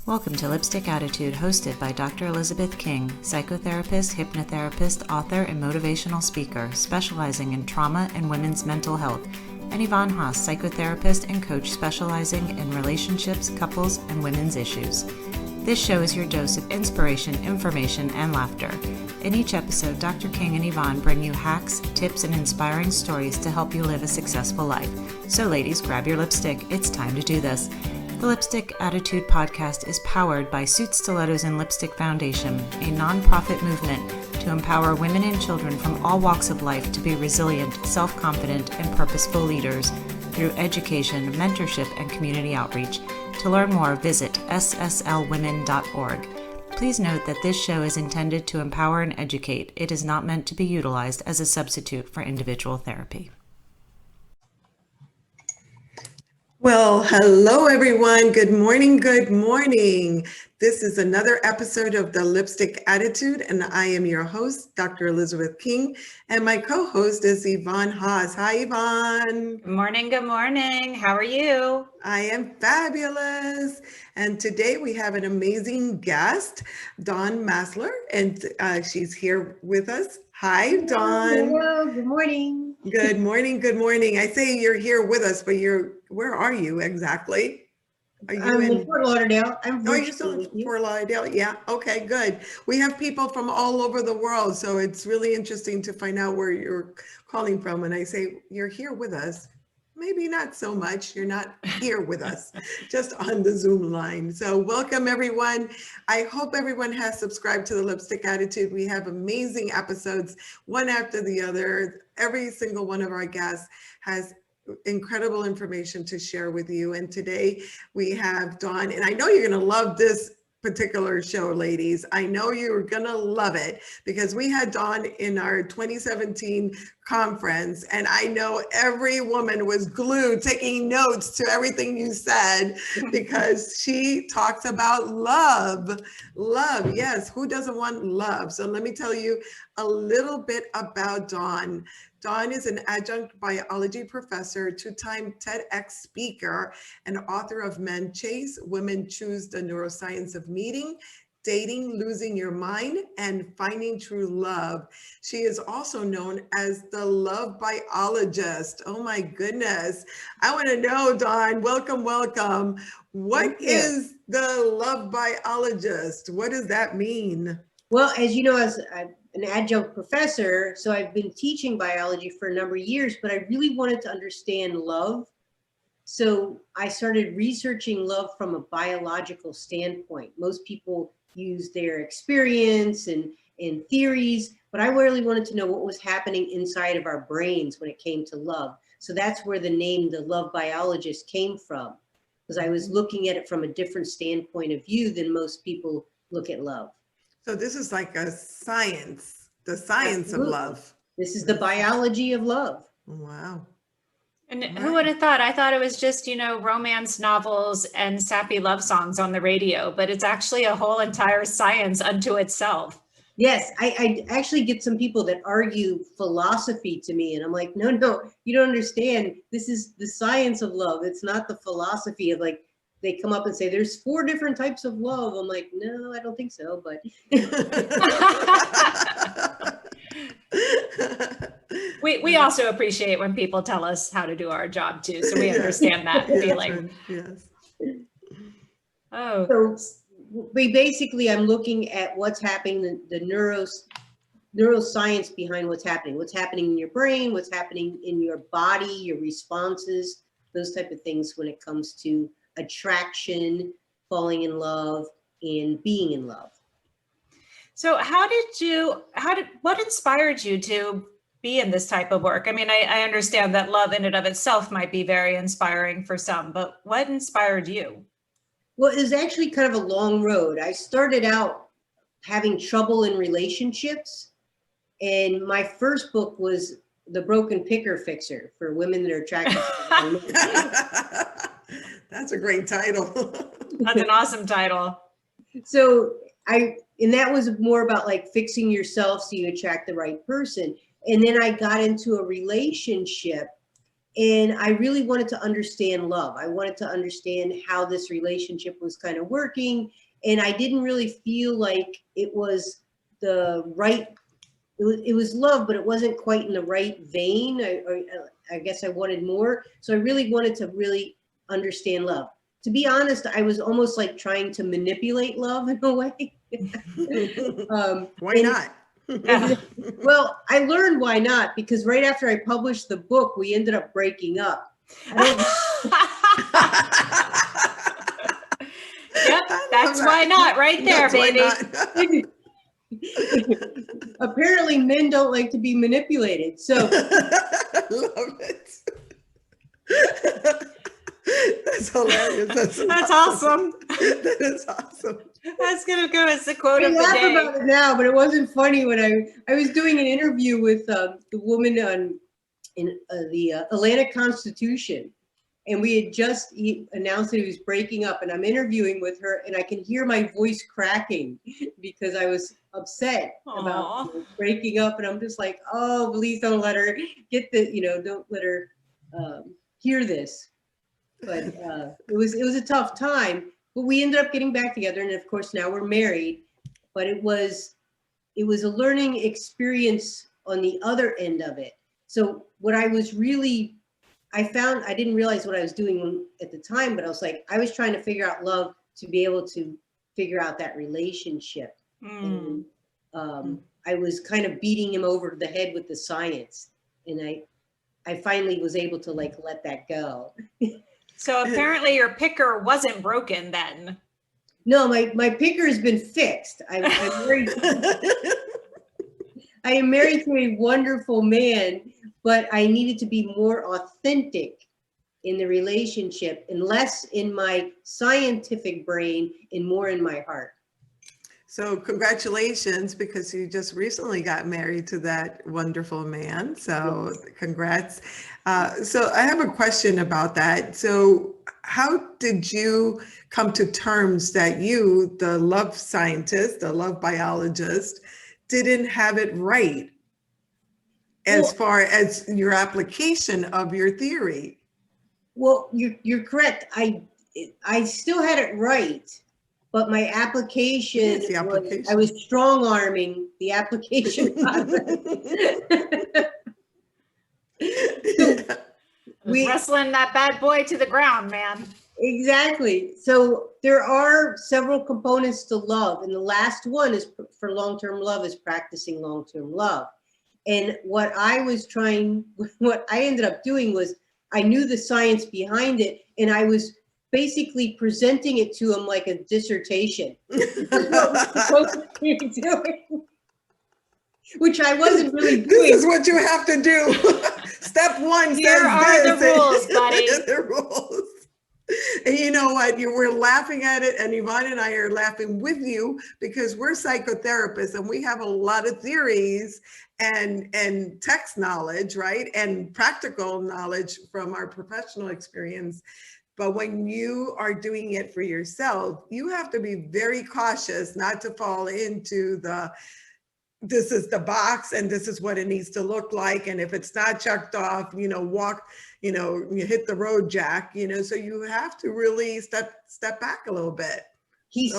Welcome to Lipstick Attitude, hosted by Dr. Elizabeth King, psychotherapist, hypnotherapist, author, and motivational speaker, specializing in trauma and women's mental health, and Yvonne Haase, psychotherapist and coach specializing in relationships, couples, and women's issues. This show is your dose of inspiration, information, and laughter. In each episode, Dr. King and Yvonne bring you hacks, tips, and inspiring stories to help you live a successful life. So ladies, grab your lipstick. It's time to do this. The Lipstick Attitude podcast is powered by Suit Stilettos and Lipstick Foundation, a nonprofit movement to empower women and children from all walks of life to be resilient, self-confident, and purposeful leaders through education, mentorship, and community outreach. To learn more, visit sslwomen.org. Please note that this show is intended to empower and educate. It is not meant to be utilized as a substitute for individual therapy. Well, hello, everyone. Good morning. Good morning. This is another episode of the Lipstick Attitude, and I am your host, Dr. Elizabeth King, and my co-host is Yvonne Haase. Hi, Yvonne. Good morning. Good morning. How are you? I am fabulous. And today we have an amazing guest, Dawn Masler, and she's here with us. Hi, Dawn. Hello. Good morning. Good morning. Good morning. I say you're here with us, but where are you exactly? Are you I'm in Fort Lauderdale. you're still in Fort Lauderdale? Yeah. Okay, good. We have people from all over the world, so it's really interesting to find out where you're calling from. And I say, you're here with us. Maybe not so much. You're not here with us, just on the Zoom line. So welcome, everyone. I hope everyone has subscribed to the Lipstick Attitude. We have amazing episodes, one after the other. Every single one of our guests has incredible information to share with you. And today we have Dawn, and I know you're going to love this particular show, ladies. I know you're gonna love it because we had Dawn in our 2017 conference, and I know every woman was glued taking notes to everything you said because she talks about love. Love, yes, who doesn't want love? So let me tell you a little bit about Dawn. Dawn is an adjunct biology professor, two-time TEDx speaker, and author of Men Chase, Women Choose the Neuroscience of Meeting, Dating, Losing Your Mind, and Finding True Love. She is also known as the Love Biologist. Oh my goodness. I want to know, Dawn, welcome. What is the Love Biologist? What does that mean? Well, as you know, as an adjunct professor, so I've been teaching biology for a number of years, but I really wanted to understand love. So I started researching love from a biological standpoint. Most people use their experience and theories, but I really wanted to know what was happening inside of our brains when it came to love. So that's where the name, the Love Biologist, came from, because I was looking at it from a different standpoint of view than most people look at love. So this is like a science, the science Absolutely. of love. This is the biology of love. Wow. And who would have thought? I thought it was just, romance novels and sappy love songs on the radio, but it's actually a whole entire science unto itself. Yes, I actually get some people that argue philosophy to me, and I'm like, no, you don't understand. This is the science of love. It's not the philosophy of like, they come up and say, there's 4 different types of love. I'm like, no, I don't think so, but. We also appreciate when people tell us how to do our job too. So we understand that feeling. Yes. Oh. So I'm looking at what's happening, the neuroscience behind what's happening in your brain, what's happening in your body, your responses, those type of things when it comes to attraction, falling in love, and being in love. So what inspired you to be in this type of work? I mean, I understand that love in and of itself might be very inspiring for some, but what inspired you? Well, it was actually kind of a long road. I started out having trouble in relationships, and my first book was The Broken Picker Fixer for women that are attracted to That's a great title. That's an awesome title. So and that was more about like fixing yourself so you attract the right person. And then I got into a relationship, And I really wanted to understand love. I wanted to understand how this relationship was kind of working. And I didn't really feel like it was the right, it was love, but it wasn't quite in the right vein. I guess I wanted more. So I really wanted to really understand love. To be honest, I was almost like trying to manipulate love in a way. Why not? Well, I learned why not, because right after I published the book, we ended up breaking up. Yep, that's why not right there, That's baby. Apparently men don't like to be manipulated. So I love it. That's hilarious. That's awesome. That is awesome. That's gonna go as the quote we of the laugh day. about it now, but it wasn't funny when I was doing an interview with the woman in the Atlanta Constitution, and we had just announced that he was breaking up, and I'm interviewing with her, and I can hear my voice cracking because I was upset about breaking up, and I'm just like, oh, please don't let her get the, don't let her hear this. But it was a tough time. But we ended up getting back together, and of course now we're married. But it was a learning experience on the other end of it. So what I was really, I didn't realize what I was doing at the time, but I was like, I was trying to figure out love to be able to figure out that relationship. And I was kind of beating him over the head with the science, and I finally was able to like let that go. So apparently your picker wasn't broken then. No, my picker has been fixed. I am married to a wonderful man, but I needed to be more authentic in the relationship and less in my scientific brain and more in my heart. So congratulations, because you just recently got married to that wonderful man. So congrats. So I have a question about that. So how did you come to terms that you, the love scientist, the love biologist, didn't have it right as far as your application of your theory? Well, you're correct. I still had it right. But my application, I was strong arming the application process. Wrestling that bad boy to the ground, man. Exactly. So there are several components to love. And the last one is for long-term love is practicing long-term love. And what I ended up doing was I knew the science behind it, and I was basically presenting it to him like a dissertation. What we're supposed to be doing, which I wasn't really doing. This is what you have to do. Step one Here are the rules, buddy. The rules. And you know what? We're laughing at it, and Yvonne and I are laughing with you because we're psychotherapists and we have a lot of theories and text knowledge, right? And practical knowledge from our professional experience. But when you are doing it for yourself, you have to be very cautious not to fall into this is the box and this is what it needs to look like. And if it's not checked off, walk, you hit the road, Jack, so you have to really step back a little bit. He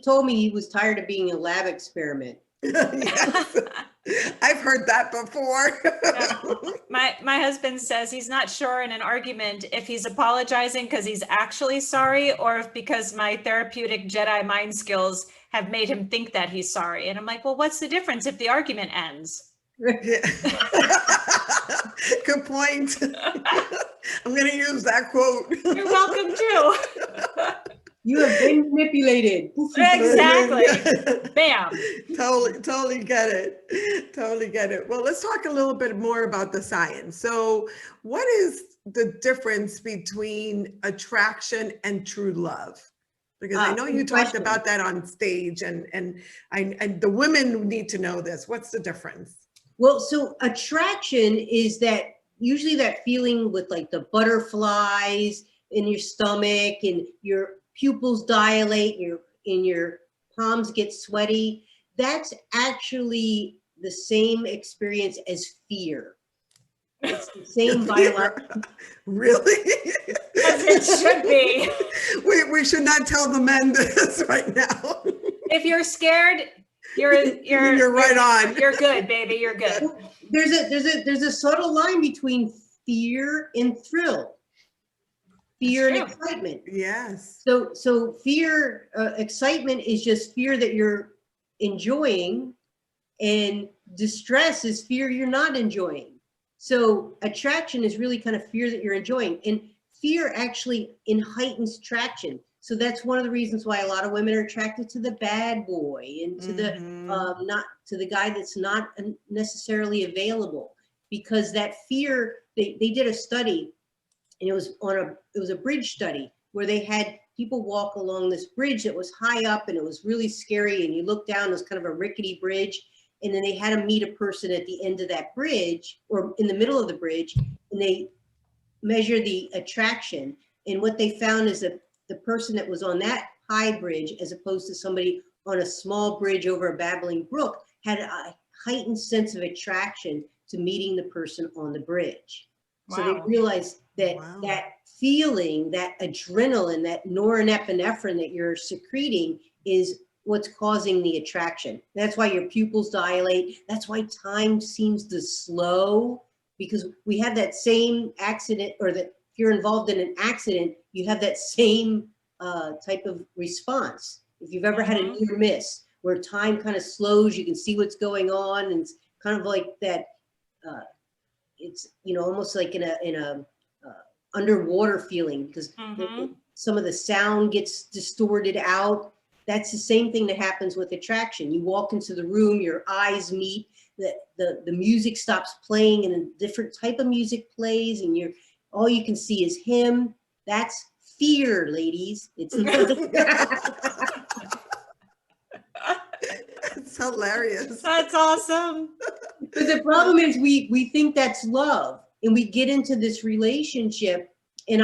told me he was tired of being a lab experiment. Yes. I've heard that before. My husband says he's not sure in an argument if he's apologizing because he's actually sorry or if because my therapeutic Jedi mind skills have made him think that he's sorry. And I'm like, well, what's the difference if the argument ends? Yeah. Good point. I'm going to use that quote. You're welcome too. You have been manipulated. Exactly. Bam. Totally get it. Totally get it. Well, let's talk a little bit more about the science. So what is the difference between attraction and true love? Because I know you talked about that on stage, and the women need to know this. What's the difference? Well, so attraction is usually that feeling with like the butterflies in your stomach and your pupils dilate, your palms get sweaty. That's actually the same experience as fear. It's the same biological. Really? As it should be. We should not tell the men this right now. If you're scared, you're right on. You're good, baby. You're good. There's a subtle line between fear and thrill. Fear and excitement. Yes. So fear, excitement is just fear that you're enjoying, and distress is fear you're not enjoying. So attraction is really kind of fear that you're enjoying, and fear actually heightens traction. So that's one of the reasons why a lot of women are attracted to the bad boy and to the not to the guy that's not necessarily available, because that fear. They did a study, and it was a bridge study where they had people walk along this bridge that was high up, and it was really scary. And you look down, it was kind of a rickety bridge. And then they had to meet a person at the end of that bridge or in the middle of the bridge, and they measure the attraction. And what they found is that the person that was on that high bridge, as opposed to somebody on a small bridge over a babbling brook, had a heightened sense of attraction to meeting the person on the bridge. Wow. So they realized that that feeling, that adrenaline, that norepinephrine that you're secreting is what's causing the attraction. That's why your pupils dilate. That's why time seems to slow, because we have that same accident, or that if you're involved in an accident, you have that same type of response. If you've ever had a near miss where time kind of slows, you can see what's going on, and it's kind of like that. It's, you know, almost like in a underwater feeling, because some of the sound gets distorted out. That's the same thing that happens with attraction. You walk into the room, your eyes meet, the music stops playing, and a different type of music plays, and all you can see is him. That's fear, ladies. It's It's hilarious. That's awesome. But the problem is we think that's love, and we get into this relationship, and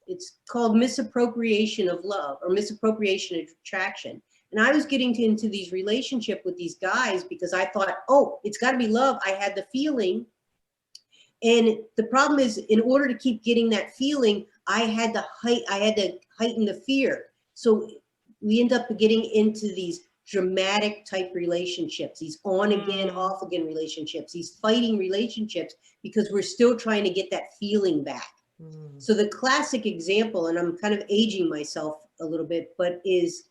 it's called misappropriation of love, or misappropriation of attraction. And I was getting into these relationships with these guys because I thought, oh, it's got to be love. I had the feeling. And the problem is, in order to keep getting that feeling, I had to heighten the fear. So we end up getting into these dramatic type relationships, these on again, off again relationships, these fighting relationships, because we're still trying to get that feeling back. So the classic example, and I'm kind of aging myself a little bit, but is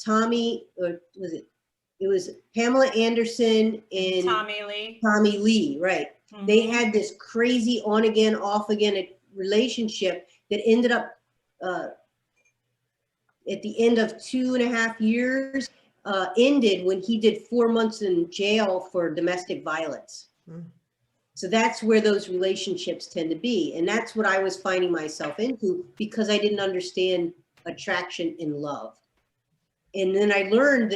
Tommy, or it was Pamela Anderson and Tommy Lee, right? They had this crazy on again, off again relationship that ended up at the end of 2.5 years, ended when he did 4 months in jail for domestic violence. So that's where those relationships tend to be. And that's what I was finding myself into, because I didn't understand attraction and love. And then I learned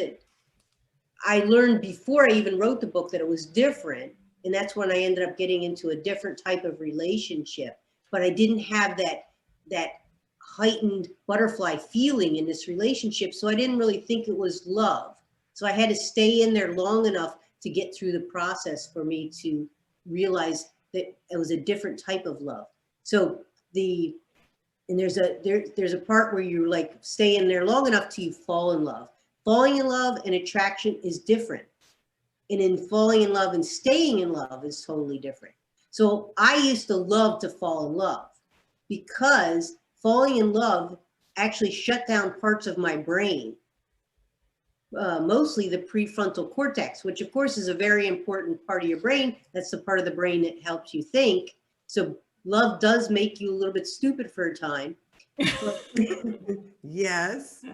before I even wrote the book that it was different. And that's when I ended up getting into a different type of relationship. But I didn't have that heightened butterfly feeling in this relationship. So I didn't really think it was love. So I had to stay in there long enough to get through the process for me to realize that it was a different type of love. So there's a part where you like stay in there long enough till you fall in love. Falling in love and attraction is different. And in falling in love and staying in love is totally different. So I used to love to fall in love, because falling in love actually shut down parts of my brain, mostly the prefrontal cortex, which of course is a very important part of your brain. That's the part of the brain that helps you think. So love does make you a little bit stupid for a time. Yes.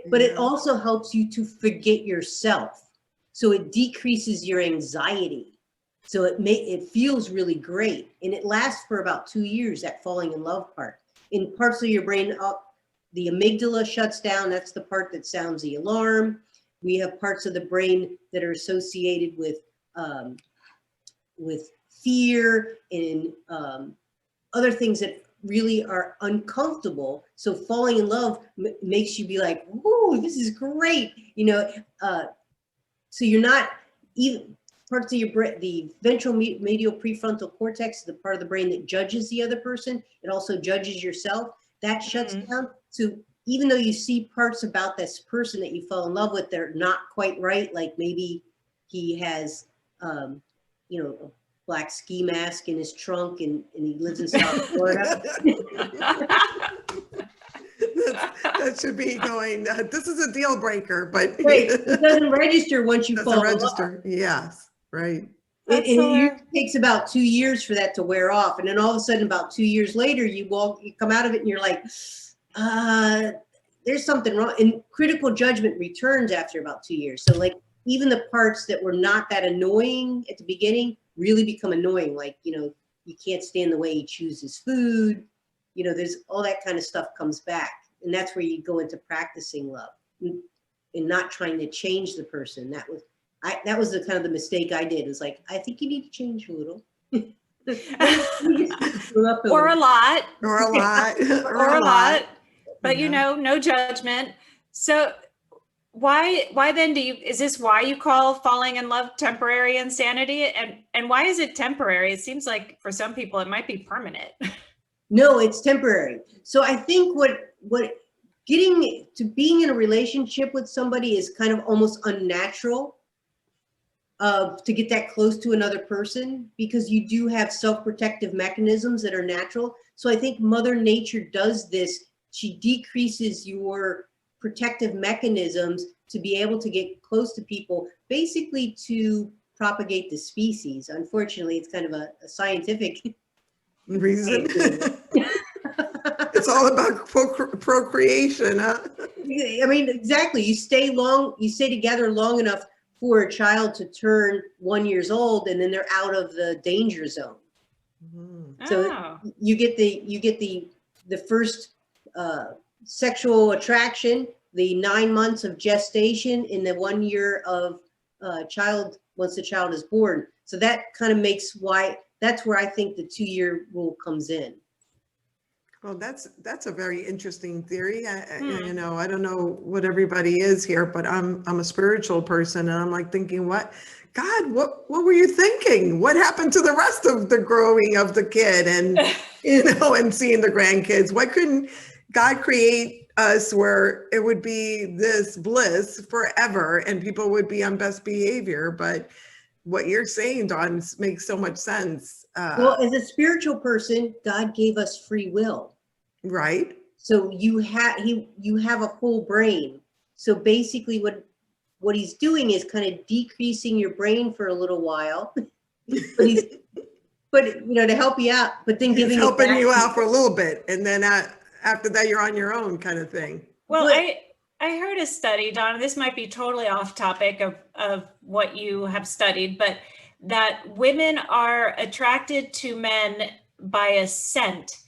But it also helps you to forget yourself. So it decreases your anxiety. So it feels really great. And it lasts for about 2 years, that falling in love part. In parts of your brain, the amygdala shuts down. That's the part that sounds the alarm. We have parts of the brain that are associated with fear and other things that really are uncomfortable. So falling in love makes you be like, "Ooh, this is great," you know. So you're not even. parts of your brain, the ventral medial prefrontal cortex, the part of the brain that judges the other person, it also judges yourself. That shuts down. So even though you see parts about this person that you fell in love with, they're not quite right. Like maybe he has, you know, a black ski mask in his trunk and he lives in South Florida. That should be going, this is a deal breaker, but. Right, it doesn't register once you fall in love. Yes, right. It usually takes about 2 years for that to wear off. And then all of a sudden, about 2 years later, you come out of it and you're like, there's something wrong. And critical judgment returns after about 2 years. So like even the parts that were not that annoying at the beginning really become annoying. Like, you know, you can't stand the way he chooses food. You know, there's all that kind of stuff comes back. And that's where you go into practicing love and not trying to change the person. That was the kind of the mistake I did. Is like, I think you need to change a little. Or a lot. Or a lot. Or a lot. But you know, no judgment. So why then is this why you call falling in love temporary insanity? And why is it temporary? It seems like for some people it might be permanent. No, it's temporary. So I think what getting to being in a relationship with somebody is kind of almost unnatural to get that close to another person, because you do have self-protective mechanisms that are natural. So I think Mother Nature does this. She decreases your protective mechanisms to be able to get close to people, basically to propagate the species. Unfortunately, it's kind of a scientific reason. It's all about procreation, huh? I mean, exactly. You stay together long enough for a child to turn 1 year old, and then they're out of the danger zone. So you get the first sexual attraction, the 9 months of gestation, in the 1 year of child, once the child is born. So that kind of that's where I think the 2 year rule comes in. Well, that's a very interesting theory. You know, I don't know what everybody is here, but I'm a spiritual person, and I'm like thinking, what were you thinking? What happened to the rest of the growing of the kid, and you know, and seeing the grandkids? Why couldn't God create us where it would be this bliss forever and people would be on best behavior? But what you're saying, Dawn, makes so much sense. Well, as a spiritual person, God gave us free will. Right. So you have a whole brain. So basically what he's doing is kind of decreasing your brain for a little while, but you know, to help you out, but then giving helping you out for a little bit. And then after that, you're on your own, kind of thing. Well, I heard a study, Donna, this might be totally off topic of what you have studied, but that women are attracted to men by a scent.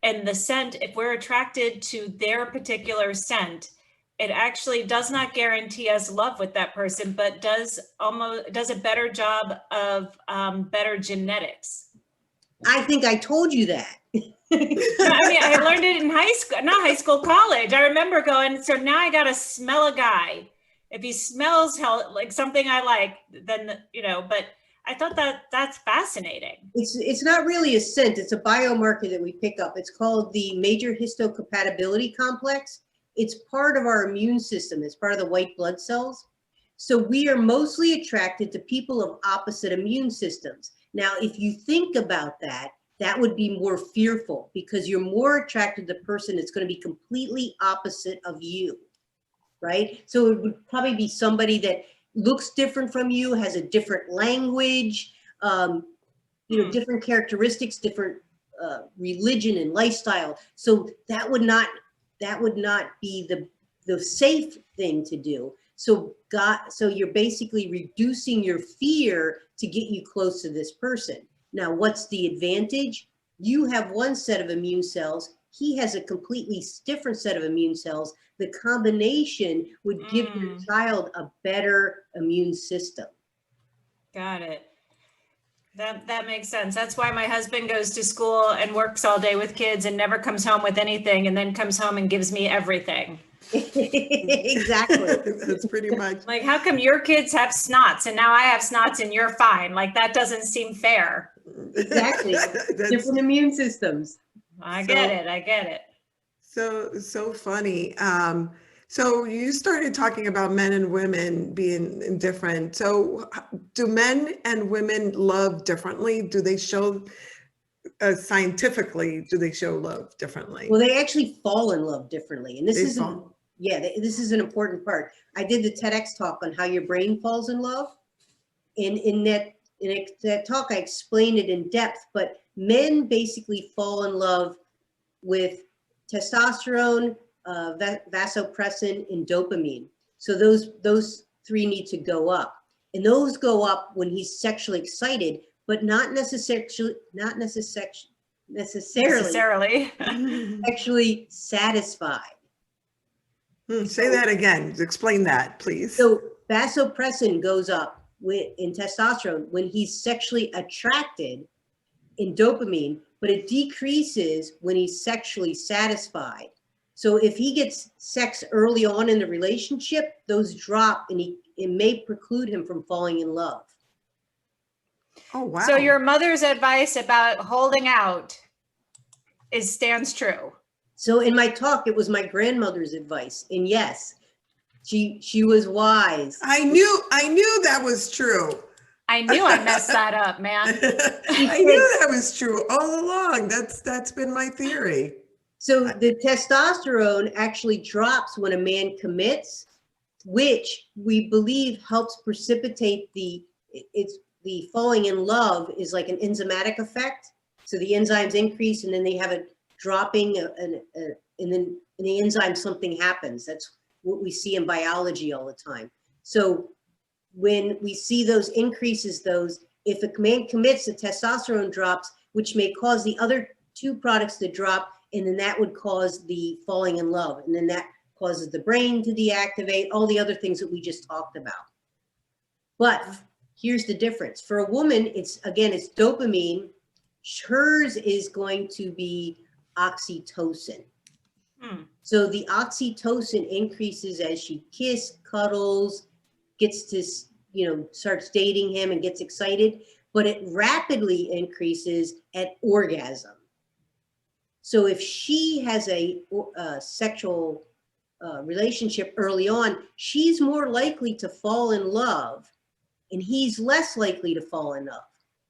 And the scent, if we're attracted to their particular scent, it actually does not guarantee us love with that person, but does a better job of better genetics. I think I told you that. I mean, I learned it in college. I remember going, so now I got to smell a guy. If he smells like something I like, then, you know, but I thought that's fascinating. It's not really a scent. It's a biomarker that we pick up. It's called the major histocompatibility complex. It's part of our immune system. It's part of the white blood cells. So we are mostly attracted to people of opposite immune systems. Now, if you think about that, that would be more fearful, because you're more attracted to the person that's going to be completely opposite of you, right? So it would probably be somebody that looks different from you, has a different language, you know, different characteristics, different religion and lifestyle. So that would not be the safe thing to do. So you're basically reducing your fear to get you close to this person. Now, what's the advantage? You have one set of immune cells. He has a completely different set of immune cells. The combination would give your child a better immune system. Got it. That makes sense. That's why my husband goes to school and works all day with kids and never comes home with anything, and then comes home and gives me everything. Exactly. That's pretty much. Like, how come your kids have snots and now I have snots and you're fine? Like, that doesn't seem fair. Exactly. That's Different immune systems. I get it. I get it. so funny. So you started talking about men and women being different. So do men and women love differently? Do they show scientifically? Do they show love differently? Well, they actually fall in love differently, and this They is fall. this is an important part. I did the TEDx talk on how your brain falls in love. In that talk, I explained it in depth, but men basically fall in love with testosterone, vasopressin, and dopamine. So those three need to go up, and those go up when he's sexually excited, but not necessarily sexually satisfied. Say that again. Explain that, please. So vasopressin goes up in testosterone when he's sexually attracted in dopamine, but it decreases when he's sexually satisfied. So if he gets sex early on in the relationship, those drop, and it may preclude him from falling in love. Oh, wow. So your mother's advice about holding out stands true. So in my talk, it was my grandmother's advice, and yes, she was wise. I knew that was true. I knew I messed that up, man. I knew that was true all along. That's been my theory. So the testosterone actually drops when a man commits, which we believe helps precipitate the falling in love is like an enzymatic effect. So the enzymes increase, and then they have a dropping, and then in the enzyme something happens. That's what we see in biology all the time. So when we see those increases, if a man commits, the testosterone drops, which may cause the other two products to drop, and then that would cause the falling in love, and then that causes the brain to deactivate, all the other things that we just talked about. But here's the difference. For a woman, it's dopamine. Hers is going to be oxytocin. So the oxytocin increases as she cuddles, gets to, starts dating him and gets excited, but it rapidly increases at orgasm. So if she has a sexual relationship early on, she's more likely to fall in love, and he's less likely to fall in love.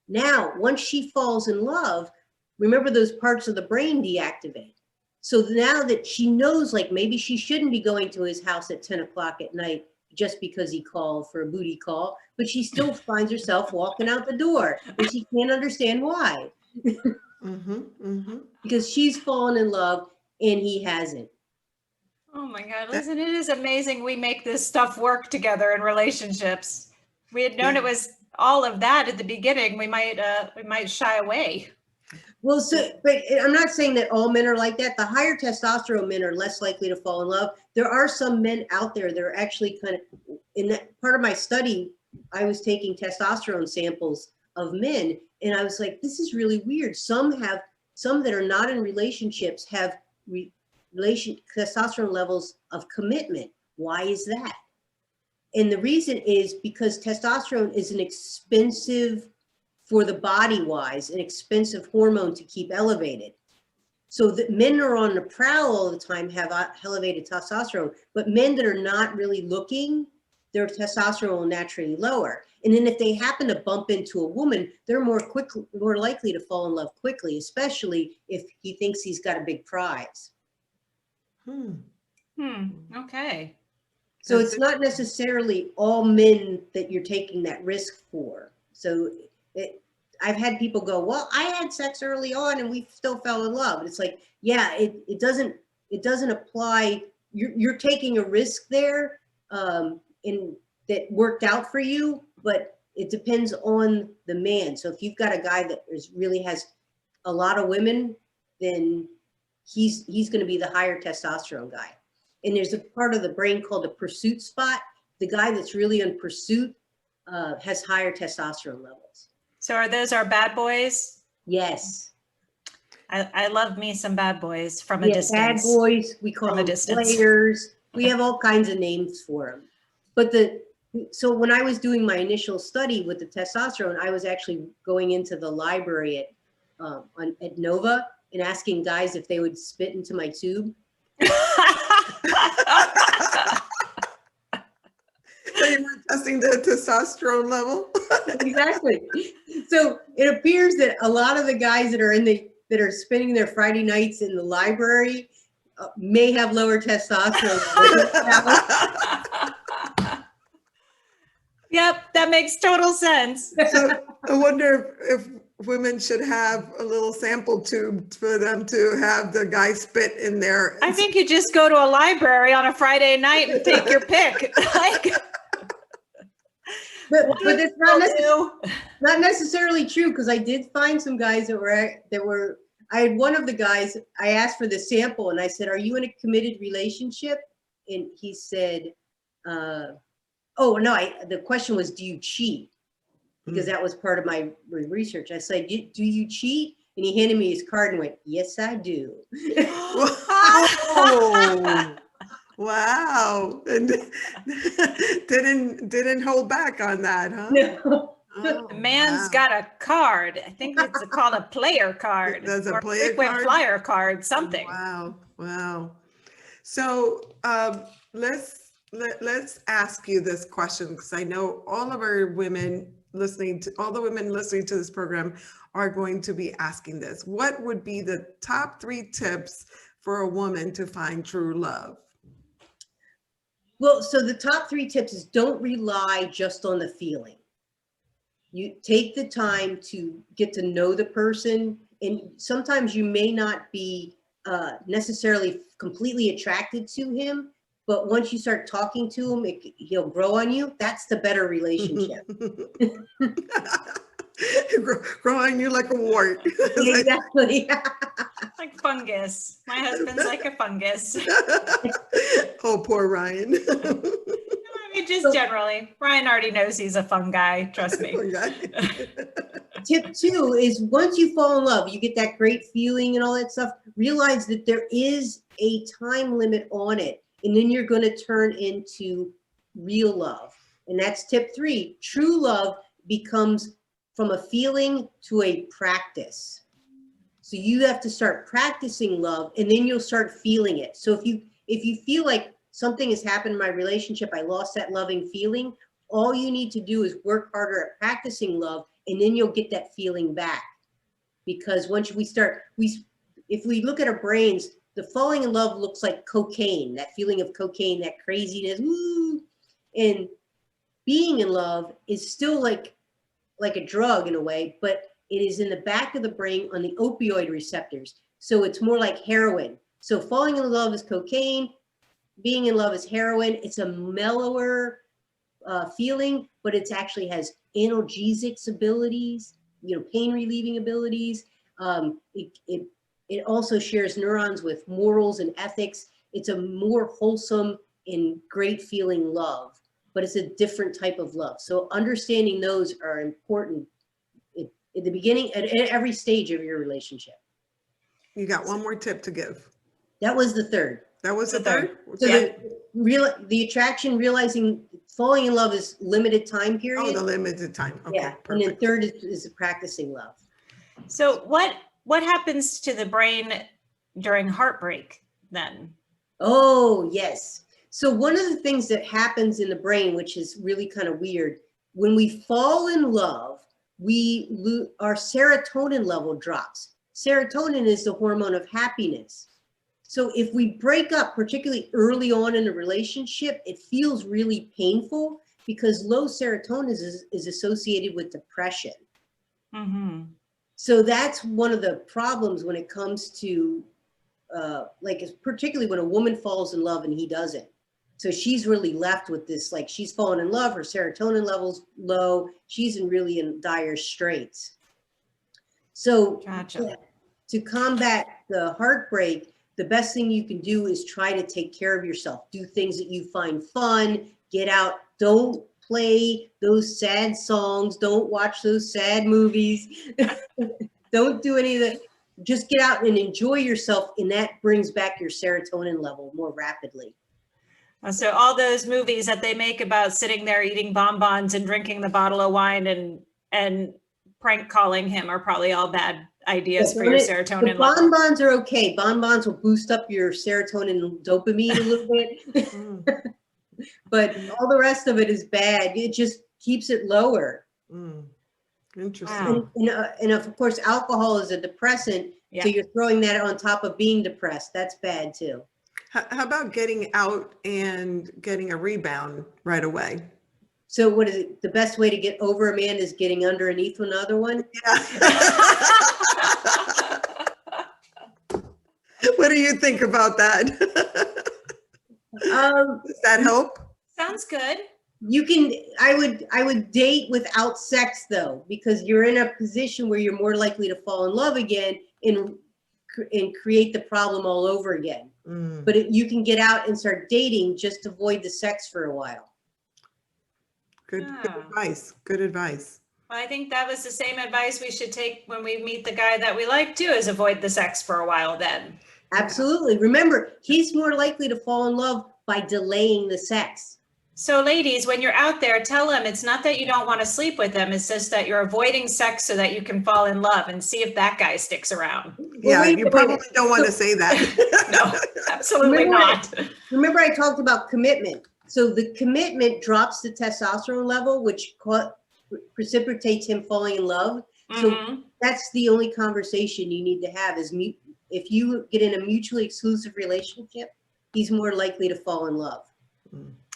Now, once she falls in love, remember those parts of the brain deactivate. So now that she knows, like, maybe she shouldn't be going to his house at 10 o'clock at night just because he called for a booty call, but she still finds herself walking out the door, and she can't understand why. Because she's fallen in love and he hasn't. Oh my God, listen, it is amazing we make this stuff work together in relationships. If we had known it was all of that at the beginning, we might shy away. Well, but I'm not saying that all men are like that. The higher testosterone men are less likely to fall in love. There are some men out there that are actually kind of, in that part of my study, I was taking testosterone samples of men, and I was like, this is really weird. Some that are not in relationships have testosterone levels of commitment. Why is that? And the reason is because testosterone is an expensive, for the body wise, an expensive hormone to keep elevated. So that men are on the prowl all the time have elevated testosterone, but men that are not really looking, their testosterone will naturally lower. And then if they happen to bump into a woman, they're more likely to fall in love quickly, especially if he thinks he's got a big prize. Okay. So it's not necessarily all men that you're taking that risk for. So I've had people go, well, I had sex early on and we still fell in love. And it's like, yeah, it doesn't apply. You're taking a risk there, in that worked out for you, but it depends on the man. So if you've got a guy that really has a lot of women, then he's going to be the higher testosterone guy. And there's a part of the brain called the pursuit spot. The guy that's really in pursuit has higher testosterone levels. So are those our bad boys? Yes. I love me some bad boys from a Yeah, distance. bad boys, we call From a them distance. players. We have all kinds of names for them. But so when I was doing my initial study with the testosterone, I was actually going into the library at Nova and asking guys if they would spit into my tube. So you were testing the testosterone level? Exactly. So it appears that a lot of the guys that are spending their Friday nights in the library may have lower testosterone levels. Yep, that makes total sense. So I wonder if women should have a little sample tube for them to have the guy spit in there. I think you just go to a library on a Friday night and take your pick. Like, But it's not necessarily true, because I did find some guys that were. I had one of the guys. I asked for the sample, and I said, "Are you in a committed relationship?" And he said, "Oh no." The question was, "Do you cheat?" Because that was part of my research. I said, "Do you cheat?" And he handed me his card and went, "Yes, I do." Oh, wow. And didn't hold back on that, huh? No. Oh, The man's wow. got a card. I think it's called a player card. There's a or player frequent card? flyer card, something. Wow, wow. So let's ask you this question, because I know all of our women listening to this program are going to be asking this. What would be the top 3 tips for a woman to find true love? Well, so the top 3 tips is don't rely just on the feeling. You take the time to get to know the person, and sometimes you may not be necessarily completely attracted to him, but once you start talking to him, he'll grow on you. That's the better relationship. Grow on you like a wart. Exactly. Like fungus. My husband's like a fungus. Oh, poor Ryan. I mean, just generally. Ryan already knows he's a fun guy. Trust me. Tip 2 is, once you fall in love, you get that great feeling and all that stuff, realize that there is a time limit on it. And then you're going to turn into real love. And that's tip 3. True love becomes from a feeling to a practice. So you have to start practicing love, and then you'll start feeling it. So if you feel like something has happened in my relationship, I lost that loving feeling, all you need to do is work harder at practicing love, and then you'll get that feeling back. Because once if we look at our brains, the falling in love looks like cocaine, that feeling of cocaine, that craziness, woo. And being in love is still like a drug in a way, but it is in the back of the brain on the opioid receptors. So it's more like heroin. So falling in love is cocaine, being in love is heroin. It's a mellower feeling, but it actually has analgesics abilities, pain relieving abilities. It also shares neurons with morals and ethics. It's a more wholesome and great feeling love, but it's a different type of love. So understanding those are important at the beginning, at every stage of your relationship. You got one more tip to give. That was the third. That was the third? So the attraction, realizing falling in love is limited time period. Oh, the limited time. Okay, yeah. perfect. And then third is practicing love. So what happens to the brain during heartbreak then? Oh, yes. So one of the things that happens in the brain, which is really kind of weird, when we fall in love, our serotonin level drops. Serotonin is the hormone of happiness. So if we break up, particularly early on in a relationship, it feels really painful because low serotonin is associated with depression. Mm-hmm. So that's one of the problems when it comes to, particularly when a woman falls in love and he doesn't. So she's really left with this, like she's fallen in love, her serotonin level's low, she's really in dire straits. So Gotcha. To combat the heartbreak, the best thing you can do is try to take care of yourself. Do things that you find fun, get out. Don't play those sad songs. Don't watch those sad movies. Don't do any of that. Just get out and enjoy yourself, and that brings back your serotonin level more rapidly. So all those movies that they make about sitting there eating bonbons and drinking the bottle of wine and prank calling him are probably all bad ideas for your serotonin the level. bonbons are okay. Bonbons will boost up your serotonin and dopamine a little bit. But all the rest of it is bad. It just keeps it lower. Interesting. Wow. And of course, alcohol is a depressant. Yeah. So you're throwing that on top of being depressed. That's bad too. How about getting out and getting a rebound right away? So what is it? The best way to get over a man is getting underneath another one? Yeah. What do you think about that? Does that help? Sounds good. You can, I would date without sex though, because you're in a position where you're more likely to fall in love again and create the problem all over again. But you can get out and start dating, just avoid the sex for a while. Good advice. Good advice. Well, I think that was the same advice we should take when we meet the guy that we like too, is avoid the sex for a while then. Absolutely. Remember, he's more likely to fall in love by delaying the sex. So ladies, when you're out there, tell him it's not that you don't want to sleep with him. It's just that you're avoiding sex so that you can fall in love, and see if that guy sticks around. Yeah, you probably don't want to say that. No, absolutely not. Remember I talked about commitment. So the commitment drops the testosterone level, which precipitates him falling in love. So that's the only conversation you need to have is if you get in a mutually exclusive relationship, he's more likely to fall in love.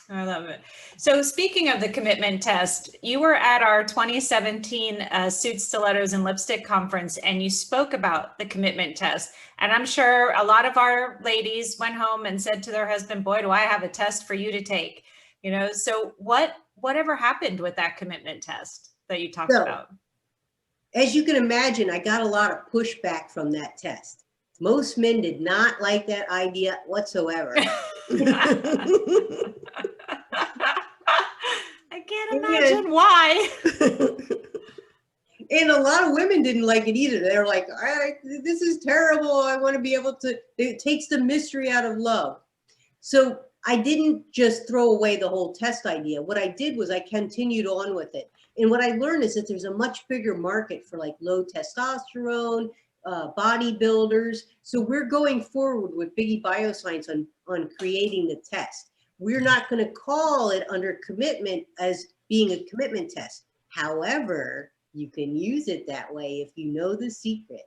I love it. So speaking of the commitment test, you were at our 2017 Suits, Stilettos, and Lipstick conference, and you spoke about the commitment test. And I'm sure a lot of our ladies went home and said to their husband, boy, do I have a test for you to take. You know, so whatever happened with that commitment test that you talked about? As you can imagine, I got a lot of pushback from that test. Most men did not like that idea whatsoever. I can't imagine why. And a lot of women didn't like it either. They were like, this is terrible. I want to be able to, it takes the mystery out of love. So I didn't just throw away the whole test idea. What I did was I continued on with it. And what I learned is that there's a much bigger market for like low testosterone, bodybuilders. So we're going forward with Biggie Bioscience on creating the test. We're not going to call it under commitment as being a commitment test. However, you can use it that way if you know the secret.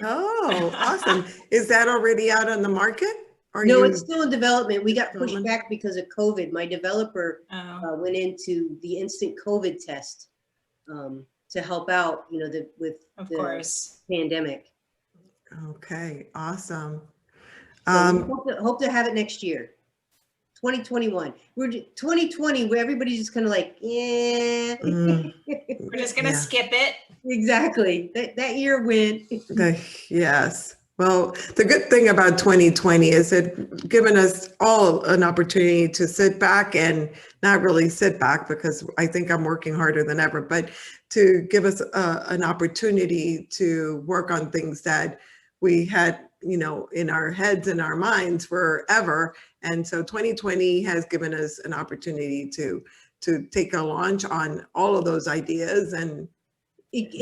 Oh, awesome. Is that already out on the market? No, it's still in development. We got pushed back because of COVID. My developer went into the instant COVID test to help out, you know, with the pandemic. Okay, awesome. So hope to have it next year. 2021. 2020, where everybody's just kind of like, yeah. We're just gonna skip it. Exactly. That year went. Yes. Well, the good thing about 2020 is it given us all an opportunity to sit back, and not really sit back because I think I'm working harder than ever, but to give us an opportunity to work on things that we had, you know, in our heads and our minds forever. And so 2020 has given us an opportunity to take a launch on all of those ideas. And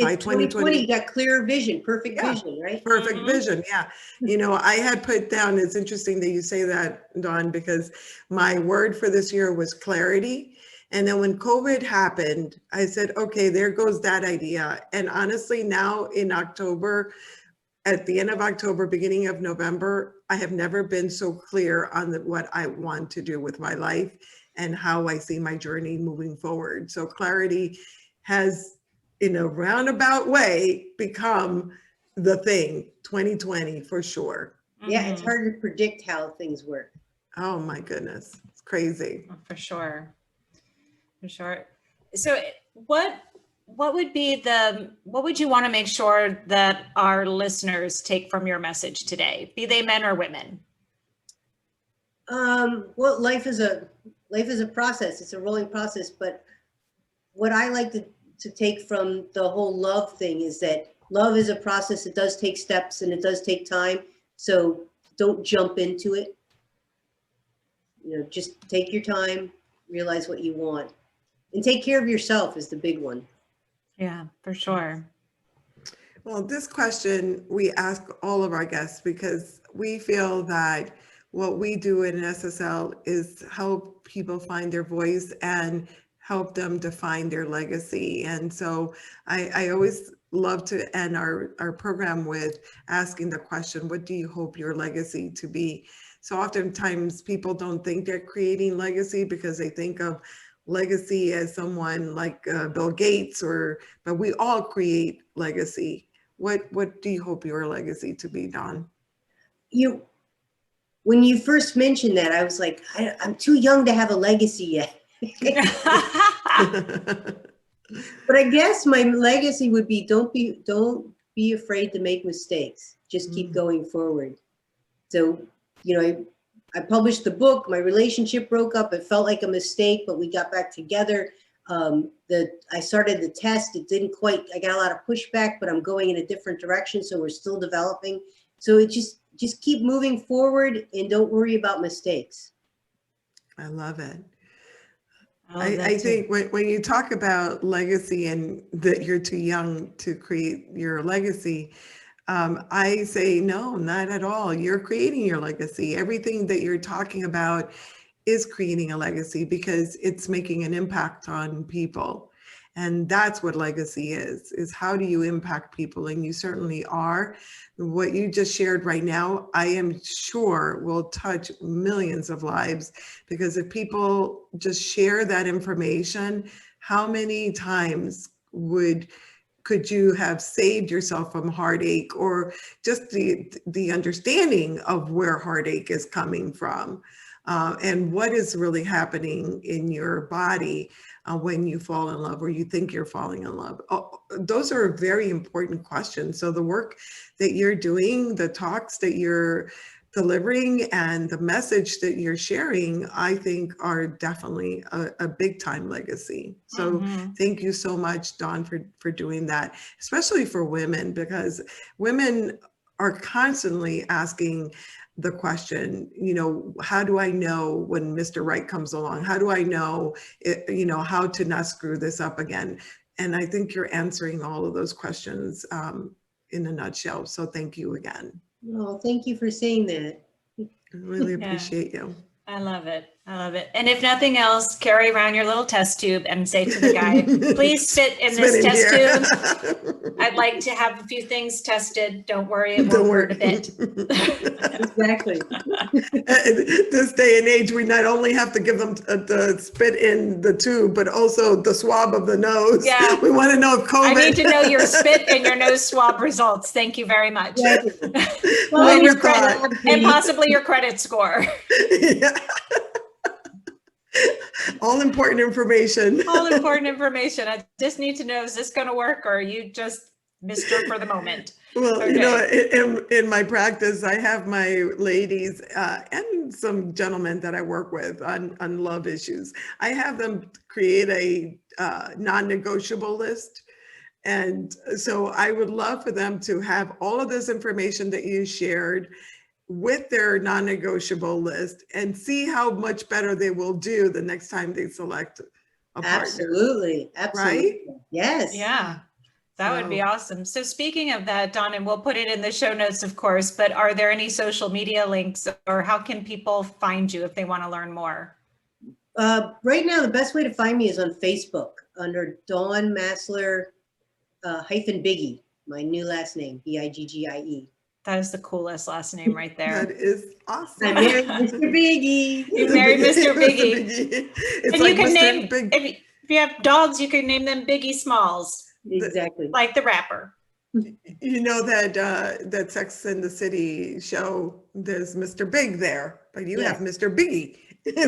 by 2020 you got clear vision, perfect vision, right? Perfect vision, yeah. You know, I had put down, it's interesting that you say that, Dawn, because my word for this year was clarity. And then when COVID happened, I said, okay, there goes that idea. And honestly, now in October, at the end of October, beginning of November, I have never been so clear on what I want to do with my life and how I see my journey moving forward. So clarity has, in a roundabout way, become the thing. 2020 for sure. Yeah, it's hard to predict how things work. Oh my goodness, it's crazy. For sure. For sure. So what would be what would you want to make sure that our listeners take from your message today, be they men or women? Well, life is a process. It's a rolling process, but what I like to take from the whole love thing is that love is a process. It does take steps and it does take time. So don't jump into it. You know, just take your time, realize what you want, and take care of yourself is the big one. Yeah, for sure. Well, this question we ask all of our guests because we feel that what we do in SSL is help people find their voice and help them define their legacy. And so I always love to end our program with asking the question, what do you hope your legacy to be? So oftentimes people don't think they're creating legacy because they think of legacy as someone like Bill Gates, but we all create legacy. What do you hope your legacy to be, Dawn? When you first mentioned that, I was like, I'm too young to have a legacy yet. But I guess my legacy would be don't be afraid to make mistakes. Just keep going forward. So, you know, I published the book. My relationship broke up. It felt like a mistake, but we got back together. I started the test. It didn't quite. I got a lot of pushback, but I'm going in a different direction. So we're still developing. So it just keep moving forward and don't worry about mistakes. I love it. I think when you talk about legacy and that you're too young to create your legacy, I say, no, not at all. You're creating your legacy. Everything that you're talking about is creating a legacy because it's making an impact on people. And that's what legacy is how do you impact people? And you certainly are. What you just shared right now, I am sure will touch millions of lives, because if people just share that information, how many times could you have saved yourself from heartache, or just the understanding of where heartache is coming from, and what is really happening in your body when you fall in love or you think you're falling in love. Those are very important questions. So the work that you're doing, the talks that you're delivering, and the message that you're sharing, I think are definitely a big time legacy. So thank you so much, Dawn, for doing that, especially for women, because women are constantly asking the question, you know, how do I know when Mr. Right comes along? How do I know, how to not screw this up again? And I think you're answering all of those questions in a nutshell. So thank you again. Well, thank you for saying that. I really appreciate you. I love it. I love it. And if nothing else, carry around your little test tube and say to the guy, please spit in this test tube. I'd like to have a few things tested. Don't worry, it won't hurt a bit. Exactly. This day and age, we not only have to give them the spit in the tube, but also the swab of the nose. Yeah. We want to know if COVID. I need to know your spit and your nose swab results. Thank you very much. Well, and, and possibly your credit score. Yeah. All important information. All important information. I just need to know, is this going to work, or are you just Mr. for the moment? Well, okay. In my practice, I have my ladies and some gentlemen that I work with on love issues. I have them create a non-negotiable list. And so I would love for them to have all of this information that you shared with their non-negotiable list and see how much better they will do the next time they select a partner. Absolutely. Right? Yes. Yeah, that would be awesome. So speaking of that, Dawn, and we'll put it in the show notes, of course, but are there any social media links, or how can people find you if they want to learn more? Right now, the best way to find me is on Facebook under Dawn Masler -Biggie, my new last name, Biggie. That is the coolest last name right there. That is awesome. I married Mr. Biggie. You married Mr. Biggie. It's and like you can Mr. name, Big. if you have dogs, you can name them Biggie Smalls. Exactly. Like the rapper. You know that Sex and the City show, there's Mr. Big there, but you have Mr. Biggie.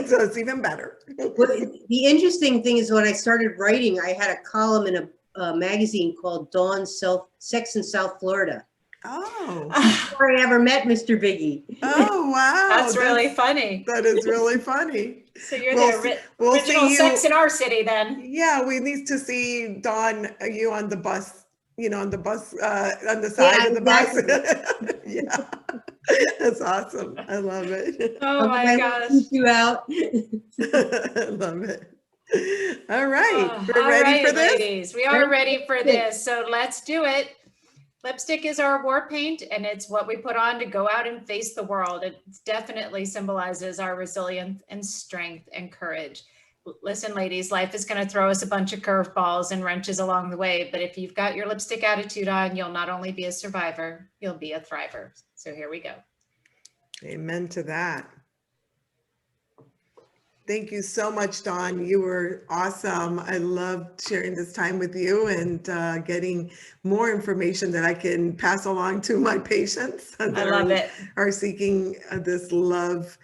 So it's even better. Well, the interesting thing is when I started writing, I had a column in a magazine called Dawn's Sex in South Florida. Oh. Before I ever met Mr. Biggie. Oh, wow. That's really funny. That is really funny. So you're We'll the see- we'll original see you- Sex in Our City then. Yeah, we need to see Dawn, you on the bus, on the bus, on the side of the bus. Yeah, that's awesome. I love it. Oh my I will gosh. keep you out. I love it. All right, Oh, we're all ready right, for this? ladies, we are ready for this. So let's do it. Lipstick is our war paint, and it's what we put on to go out and face the world. It definitely symbolizes our resilience and strength and courage. Listen, ladies, life is going to throw us a bunch of curveballs and wrenches along the way. But if you've got your lipstick attitude on, you'll not only be a survivor, you'll be a thriver. So here we go. Amen to that. Thank you so much, Dawn. You were awesome. I loved sharing this time with you and getting more information that I can pass along to my patients that I love it. are seeking this love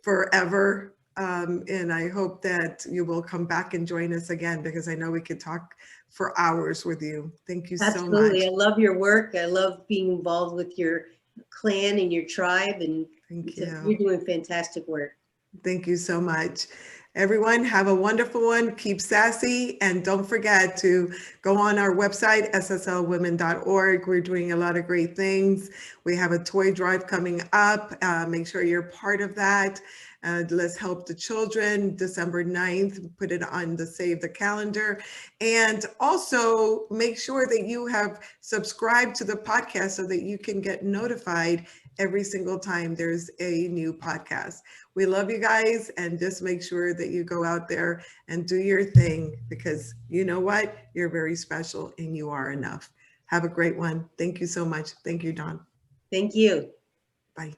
forever. And I hope that you will come back and join us again, because I know we could talk for hours with you. Thank you so much. Absolutely. I love your work. I love being involved with your clan and your tribe. And Thank you. you're doing fantastic work. Thank you so much. Everyone, have a wonderful one. Keep sassy. And don't forget to go on our website, sslwomen.org. We're doing a lot of great things. We have a toy drive coming up. Make sure you're part of that. Let's help the children. December 9th, put it on the save the calendar. And also make sure that you have subscribed to the podcast so that you can get notified every single time there's a new podcast. We love you guys, and just make sure that you go out there and do your thing, because you know what? You're very special and you are enough. Have a great one. Thank you so much. Thank you, Dawn. Thank you. Bye.